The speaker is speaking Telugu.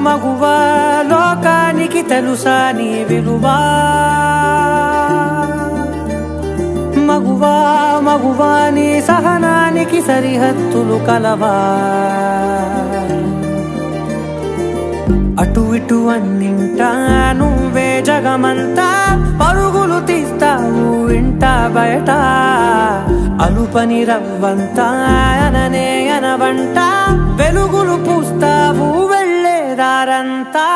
మగువా లోకానికి తెలుసా నీ విలువా మగువా మగువా నీ సహనానికి సరిహద్దులు కలవా అటు ఇటు అన్నింటా నువ్వే జగమంతా పరుగులు తీస్తావు ఇంట బయట అలుపని రవ్వంతా అననే అనవంట వెలుగులు పూస్తావు వెళ్ళేదారంతా